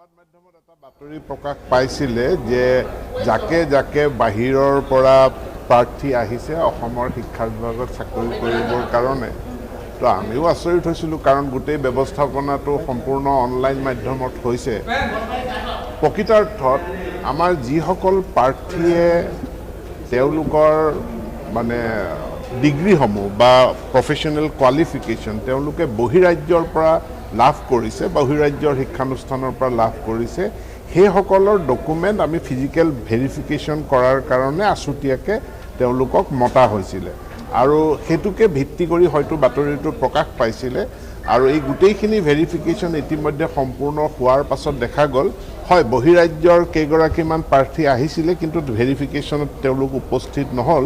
সংবাদ মাধ্যমত এটা বাতৰি প্ৰকাশ পাইছিলে যে যাকে যাকে বাহিৰৰ পৰা প্ৰাৰ্থী আহিছে অসমৰ শিক্ষা বিভাগত চাকৰি কৰিবৰ কাৰণে তো আমিও আচৰিত হৈছিলোঁ কাৰণ গোটেই ব্যৱস্থাপনাটো সম্পূৰ্ণ অনলাইন মাধ্যমত হৈছে প্ৰকৃতাৰ্থত আমাৰ যিসকল প্ৰাৰ্থীয়ে তেওঁলোকৰ মানে ডিগ্ৰীসমূহ বা প্ৰফেশ্যনেল কোৱালিফিকেশ্যন তেওঁলোকে বহিৰাজ্যৰ পৰা লাভ কৰিছে বহিৰাজ্যৰ শিক্ষানুষ্ঠানৰ পৰা লাভ কৰিছে সেইসকলৰ ডকুমেণ্ট আমি ফিজিকেল ভেৰিফিকেশ্যন কৰাৰ কাৰণে আছুতীয়াকৈ তেওঁলোকক মতা হৈছিলে আৰু সেইটোকে ভিত্তি কৰি হয়তো বাতৰিটো প্ৰকাশ পাইছিলে আৰু এই গোটেইখিনি ভেৰিফিকেশ্যন ইতিমধ্যে সম্পূৰ্ণ হোৱাৰ পাছত দেখা গ'ল হয় বহিৰাজ্যৰ কেইগৰাকীমান প্ৰাৰ্থী আহিছিলে কিন্তু ভেৰিফিকেশ্যনত তেওঁলোক উপস্থিত নহ'ল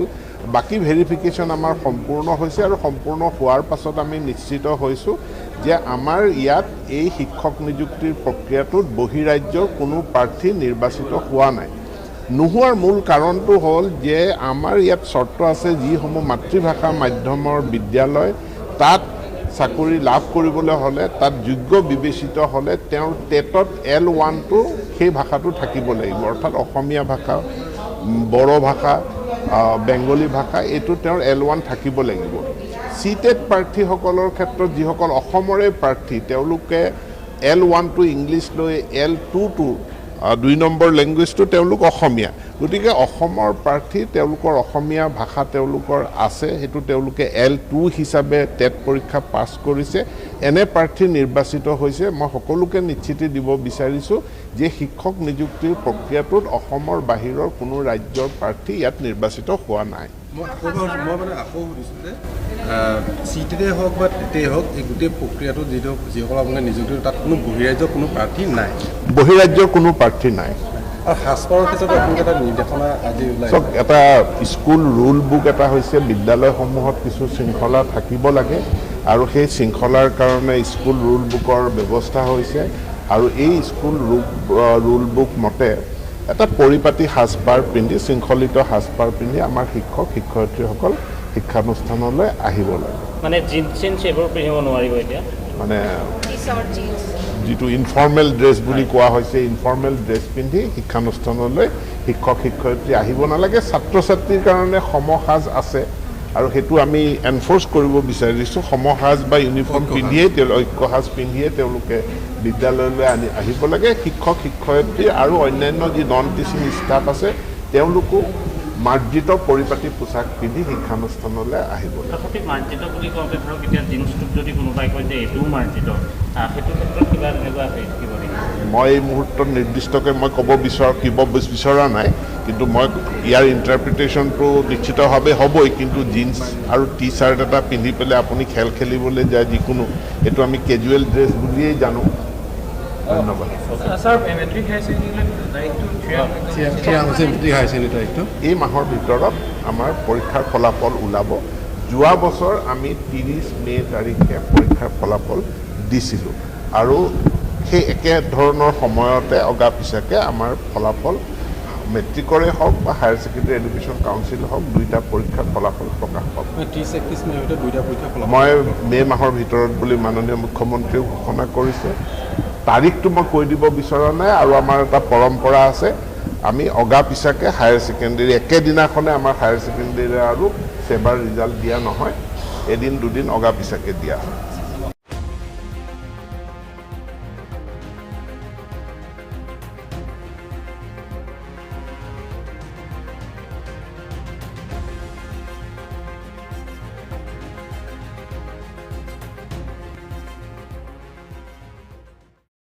বাকি ভেৰিফিকেশ্যন আমাৰ সম্পূৰ্ণ হৈছে আৰু সম্পূৰ্ণ হোৱাৰ পাছত আমি নিশ্চিত হৈছোঁ যে আমাৰ ইয়াত এই শিক্ষক নিযুক্তিৰ প্ৰক্ৰিয়াটোত বহিৰাজ্যৰ কোনো প্ৰাৰ্থী নিৰ্বাচিত হোৱা নাই নোহোৱাৰ মূল কাৰণটো হ'ল যে আমাৰ ইয়াত চৰ্ত আছে যিসমূহ মাতৃভাষা মাধ্যমৰ বিদ্যালয় তাত চাকৰি লাভ কৰিবলৈ হ'লে তাত যোগ্য বিবেচিত হ'লে তেওঁৰ টেটত L1টো সেই ভাষাটো থাকিব লাগিব অৰ্থাৎ অসমীয়া ভাষা বড়ো ভাষা বেংগলী ভাষা এইটো তেওঁৰ L1 থাকিব লাগিব চিটেট প্ৰাৰ্থীসকলৰ ক্ষেত্ৰত যিসকল অসমৰে প্ৰাৰ্থী তেওঁলোকে L1টো ইংলিছ লৈ L2টো 2 নম্বৰ লেংগুৱেজটো তেওঁলোক অসমীয়া গতিকে অসমৰ প্ৰাৰ্থী তেওঁলোকৰ অসমীয়া ভাষা তেওঁলোকৰ আছে সেইটো তেওঁলোকে L2 হিচাপে টেট পৰীক্ষা পাছ কৰিছে এনে প্ৰাৰ্থী নিৰ্বাচিত হৈছে মই সকলোকে নিশ্চিতি দিব বিচাৰিছোঁ যে শিক্ষক নিযুক্তিৰ প্ৰক্ৰিয়াটোত অসমৰ বাহিৰৰ কোনো ৰাজ্যৰ প্ৰাৰ্থী ইয়াত নিৰ্বাচিত হোৱা নাই মই মানে আকৌ সুধিছোঁ যে চিটেই হওক বা টেটেই হওক এই গোটেই প্ৰক্ৰিয়াটোত যিসকল আপোনালোকে নিযুক্তি তাত কোনো বহিৰাজ্যৰ কোনো প্ৰাৰ্থী নাই বহিৰাজ্যৰ কোনো প্ৰাৰ্থী নাই আৰু সাজপাৰৰ ক্ষেত্ৰত আপোনালোকে এটা নিৰ্দেশনা আজি ওলাইছে এটা স্কুল ৰুল বুক এটা হৈছে বিদ্যালয়সমূহত কিছু শৃংখলা থাকিব লাগে আৰু সেই শৃংখলাৰ কাৰণে স্কুল ৰুল বুকৰ ব্যৱস্থা হৈছে আৰু এই স্কুল ৰুল বুক মতে এটা পৰিপাটি সাজপাৰ পিন্ধি শৃংখলিত সাজপাৰ পিন্ধি আমাৰ শিক্ষক শিক্ষয়িত্ৰীসকল শিক্ষানুষ্ঠানলৈ আহিব লাগে মানে জিন্স এইবোৰ পিন্ধিব নোৱাৰিব এতিয়া মানে যিটো ইনফৰ্মেল ড্ৰেছ বুলি কোৱা হৈছে ইনফৰ্মেল ড্ৰেছ পিন্ধি শিক্ষানুষ্ঠানলৈ শিক্ষক শিক্ষয়িত্ৰী আহিব নালাগে ছাত্ৰ ছাত্ৰীৰ কাৰণে সমসাজ আছে আৰু সেইটো আমি এনফৰ্চ কৰিব বিচাৰিছোঁ সমসাজ বা ইউনিফৰ্ম পিন্ধিয়ে ঐক্যসাজ পিন্ধিয়ে তেওঁলোকে বিদ্যালয়লৈ আহিব লাগে শিক্ষক শিক্ষয়িত্ৰী আৰু অন্যান্য যি নন টিচিং ষ্টাফ আছে তেওঁলোকো মাৰ্জিত পৰিপাটি পোছাক পিন্ধি শিক্ষানুষ্ঠানলৈ আহিব লাগে মাৰ্জিত বুলি কওঁতে ধৰক এতিয়া জিন্সটোক যদি কোনোবাই কয় যে এইটোও মাৰ্জিত সেইটো ক্ষেত্ৰত কিবা তেনেকুৱা থাকিব নেকি মই এই মুহূৰ্তত নিৰ্দিষ্টকৈ মই ক'ব বিচৰা নাই কিন্তু মই ইয়াৰ ইণ্টাৰপ্ৰিটেশ্যনটো নিশ্চিতভাৱে হ'বই কিন্তু জিন্স আৰু টি চাৰ্ট এটা পিন্ধি পেলাই আপুনি খেল খেলিবলৈ যায় যিকোনো এইটো আমি কেজুৱেল ড্ৰেছ বুলিয়েই জানো ধন্যবাদ এই মাহৰ ভিতৰত আমাৰ পৰীক্ষাৰ ফলাফল ওলাব যোৱা বছৰ আমি 30 মে তাৰিখে পৰীক্ষাৰ ফলাফল দিছিলোঁ আৰু সেই একে ধৰণৰ সময়তে অগা পিছাকে আমাৰ ফলাফল মেট্ৰিকৰে হওক বা হায়াৰ ছেকেণ্ডেৰী এডুকেশ্যন কাউন্সিল হওক দুইটা পৰীক্ষাৰ ফলাফল প্ৰকাশ পাব মই মে মাহৰ ভিতৰত বুলি মাননীয় মুখ্যমন্ত্ৰীয়ে ঘোষণা কৰিছে তাৰিখটো মই কৈ দিব বিচৰা নাই আৰু আমাৰ এটা পৰম্পৰা আছে আমি অগা পিছাকে হায়াৰ ছেকেণ্ডেৰী একেদিনাখনে আমাৰ হায়াৰ ছেকেণ্ডেৰী আৰু ছেবাৰ ৰিজাল্ট দিয়া নহয় এদিন দুদিন অগা পিছাকে দিয়া হয়